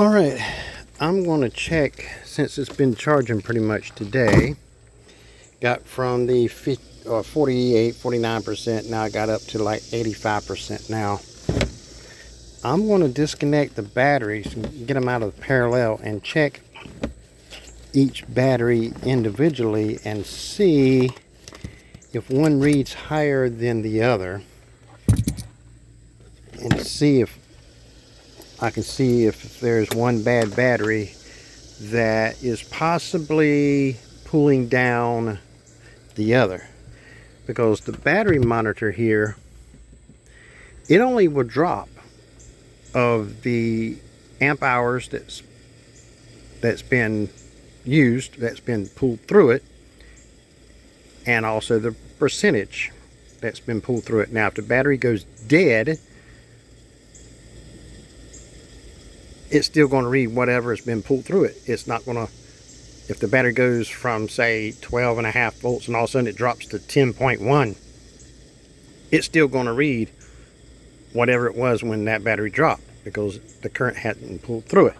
All right, I'm going to check, since it's been charging pretty much today. Got from the 48, 49%, now I got up to like 85% now. I'm going to disconnect the batteries and get them out of the parallel and check each battery individually and see if one reads higher than the other, and see if I can see if there's one bad battery that is possibly pulling down the other. Because the battery monitor here, it only will drop of the amp hours that's been used, that's been pulled through it, and also the percentage that's been pulled through it. Now if the battery goes dead, it's still going to read whatever has been pulled through it. It's not going to, if the battery goes from say 12.5 volts and all of a sudden it drops to 10.1, it's still going to read whatever it was when that battery dropped, because the current hadn't pulled through it.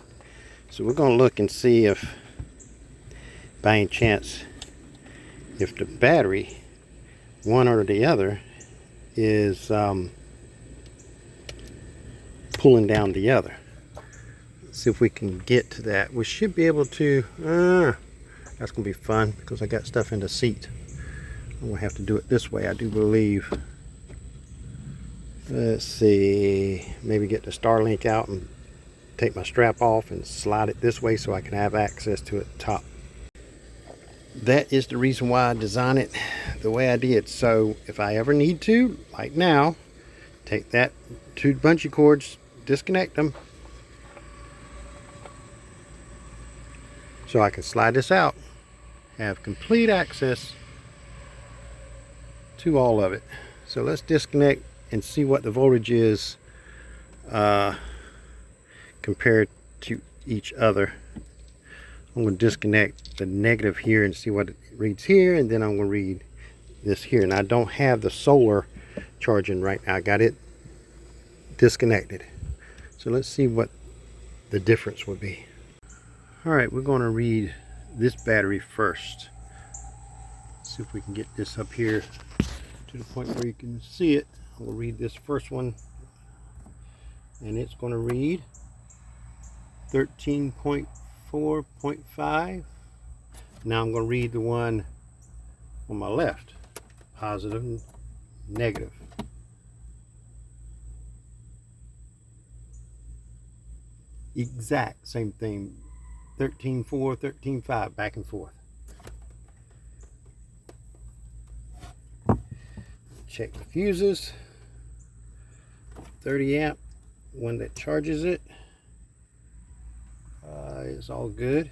So we're going to look and see if by any chance, if the battery, one or the other, is pulling down the other. See if we can get to that. We should be able to. That's gonna be fun because I got stuff in the seat. I'm gonna have to do it this way, I do believe. Let's see, maybe get the Starlink out and take my strap off and slide it this way so I can have access to it at the top. That is the reason why I designed it the way I did. So if I ever need to, like now, take that two bungee cords, disconnect them, so I can slide this out, have complete access to all of it. So let's disconnect and see what the voltage is compared to each other. I'm going to disconnect the negative here and see what it reads here, and then I'm going to read this here. And I don't have the solar charging right now. I got it disconnected. So let's see what the difference would be. All right, we're going to read this battery first. See if we can get this up here to the point where you can see it. We'll read this first one, and it's going to read 13.4.5. Now I'm going to read the one on my left, positive and negative. Exact same thing. 13.4, 13.5, back and forth. Check the fuses. 30 amp, one that charges it. It's all good.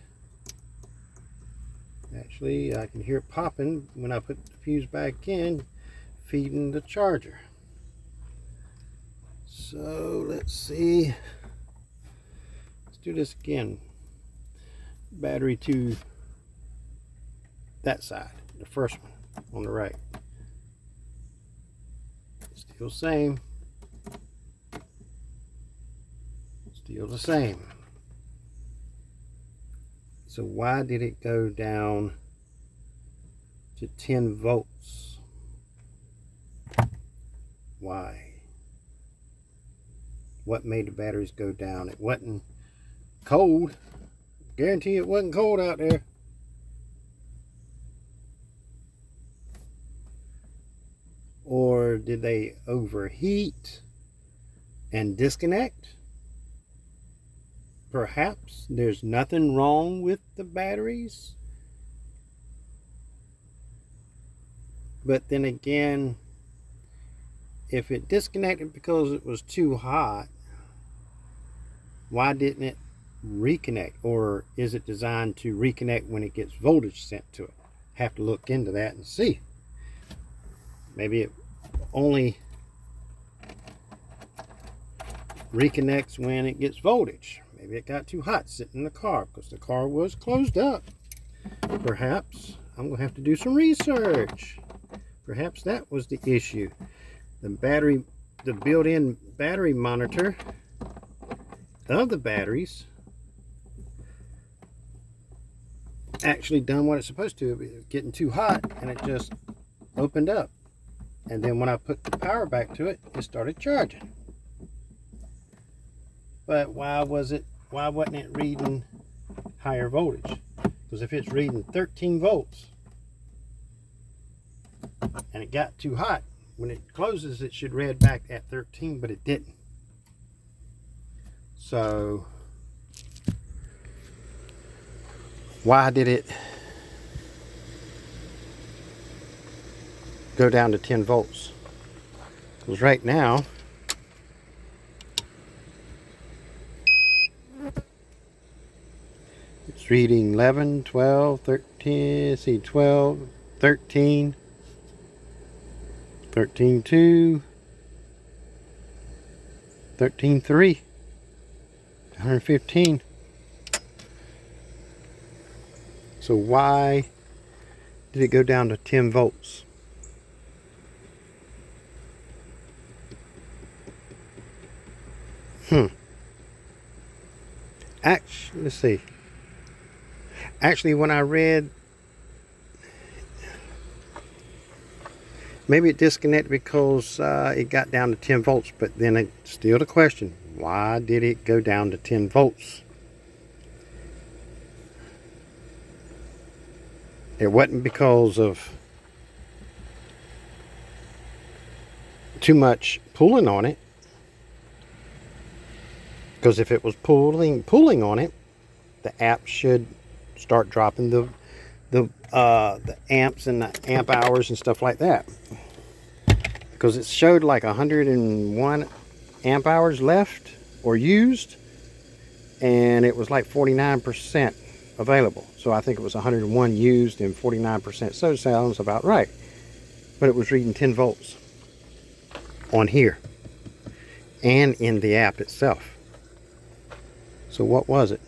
Actually, I can hear it popping when I put the fuse back in, feeding the charger. So let's see. Let's do this again. Battery to that side, the first one on the right. Still same. Still the same. So why did it go down to 10 volts? Why? What made the batteries go down? It wasn't cold. Guarantee it wasn't cold out there. Or did they overheat and disconnect? Perhaps there's nothing wrong with the batteries. But then again, if it disconnected because it was too hot, why didn't it reconnect? Or is it designed to reconnect when it gets voltage sent to it? Have to look into that and see. Maybe it only reconnects when it gets voltage. Maybe it got too hot sitting in the car because the car was closed up. Perhaps I'm going to have to do some research. Perhaps that was the issue. The battery, the built-in battery monitor of the batteries actually done what it's supposed to. It was getting too hot and it just opened up. And then when I put the power back to it, it started charging. But why wasn't it reading higher voltage? Because if it's reading 13 volts and it got too hot, when it closes it should read back at 13, but it didn't. So why did it go down to 10 volts? Because right now it's reading 11, 12, 13, see 12, 13, 13.2, 13.3, 115. So why did it go down to 10 volts? Actually, let's see. Actually, when I read, maybe it disconnected because it got down to 10 volts, but then it's still the question, why did it go down to 10 volts? It wasn't because of too much pulling on it, because if it was pulling on it, the app should start dropping the amps and the amp hours and stuff like that, because it showed like 101 amp hours left or used, and it was like 49% available. So I think it was 101 used and 49%. So it sounds about right, but it was reading 10 volts on here and in the app itself. So what was it?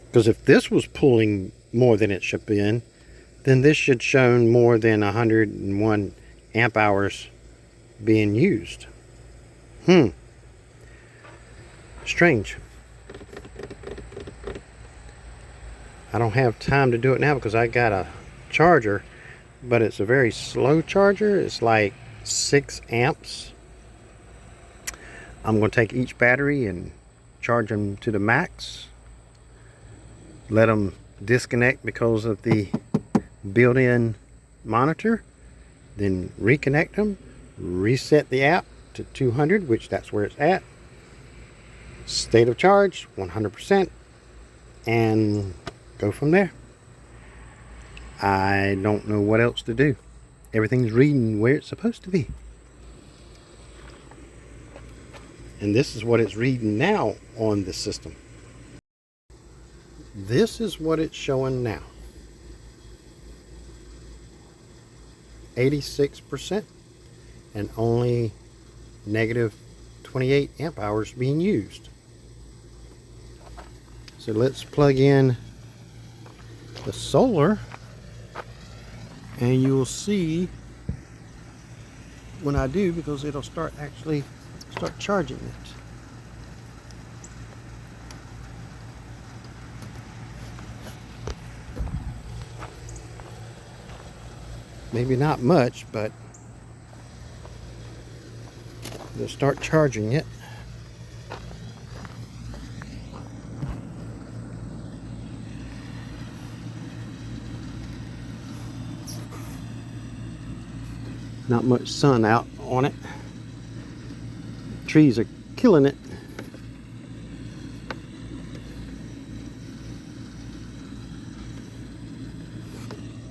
Because if this was pulling more than it should be in, then this should show more than 101 amp hours being used. Strange. I don't have time to do it now because I got a charger, but it's a very slow charger. It's like 6 amps. I'm going to take each battery and charge them to the max. Let them disconnect because of the built-in monitor. Then reconnect them. Reset the app to 200, which that's where it's at. State of charge, 100%. And go from there. I don't know what else to do. Everything's reading where it's supposed to be. And this is what it's reading now on the system. This is what it's showing now. 86% and only negative 28 amp hours being used. So let's plug in the solar and you'll see when I do, because it'll start charging it. Maybe not much, but they'll start charging it. Not much sun out on it. Trees are killing it.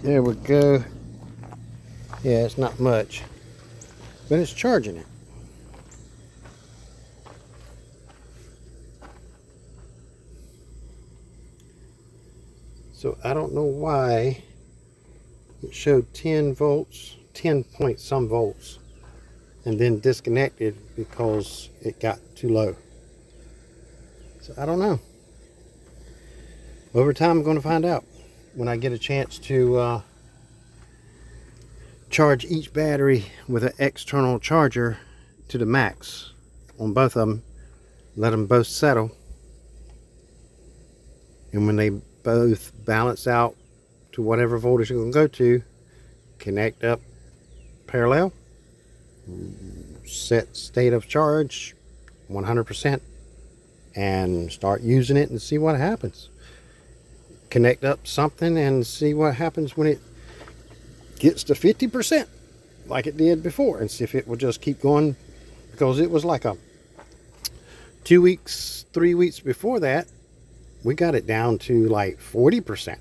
There we go. Yeah, it's not much, but it's charging it. So I don't know why it showed 10 volts, 10 point some volts, and then disconnected because it got too low. So I don't know. Over time I'm going to find out when I get a chance to charge each battery with an external charger to the max on both of them. Let them both settle, and when they both balance out to whatever voltage you're going to go to. Connect up parallel, set state of charge 100%, and start using it and see what happens. Connect up something and see what happens when it gets to 50% like it did before, and see if it will just keep going, because it was like a 2 weeks, 3 weeks before that we got it down to like 40%.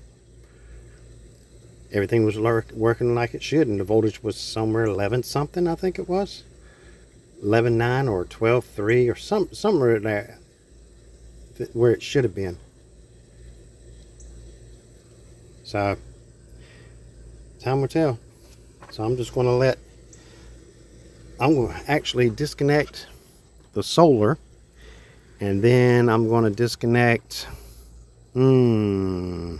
Everything was working like it should, and the voltage was somewhere 11 something, I think it was 11.9 or 12.3 or somewhere there where it should have been. So time will tell. So I'm just going to actually disconnect the solar, and then I'm going to disconnect I don't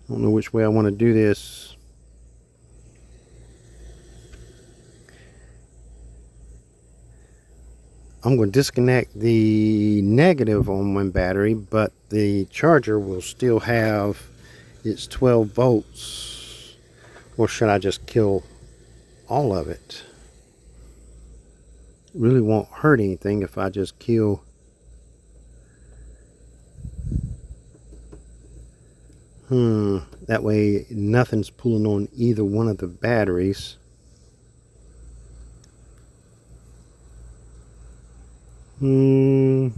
know which way I want to do this. I'm going to disconnect the negative on one battery, but the charger will still have its 12 volts. Or should I just kill all of it? It really won't hurt anything if I just kill that way nothing's pulling on either one of the batteries. Well,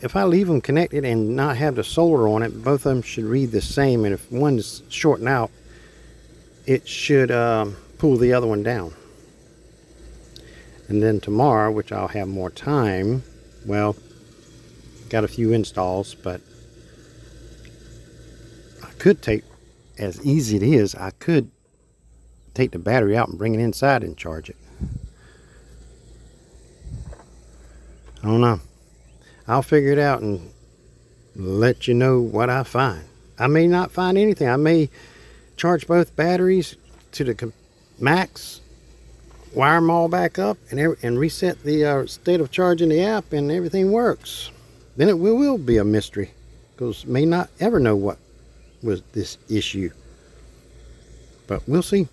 if I leave them connected and not have the solar on it, both of them should read the same, and if one's shorting out, it should pull the other one down. And then tomorrow, which I'll have more time, well, got a few installs, but I could take, as easy it is, I could take the battery out and bring it inside and charge it. I don't know. I'll figure it out and let you know what I find. I may not find anything. I may charge both batteries to the max, wire them all back up, and reset the state of charge in the app, and everything works. Then it will be a mystery, because may not ever know what was this issue. But we'll see.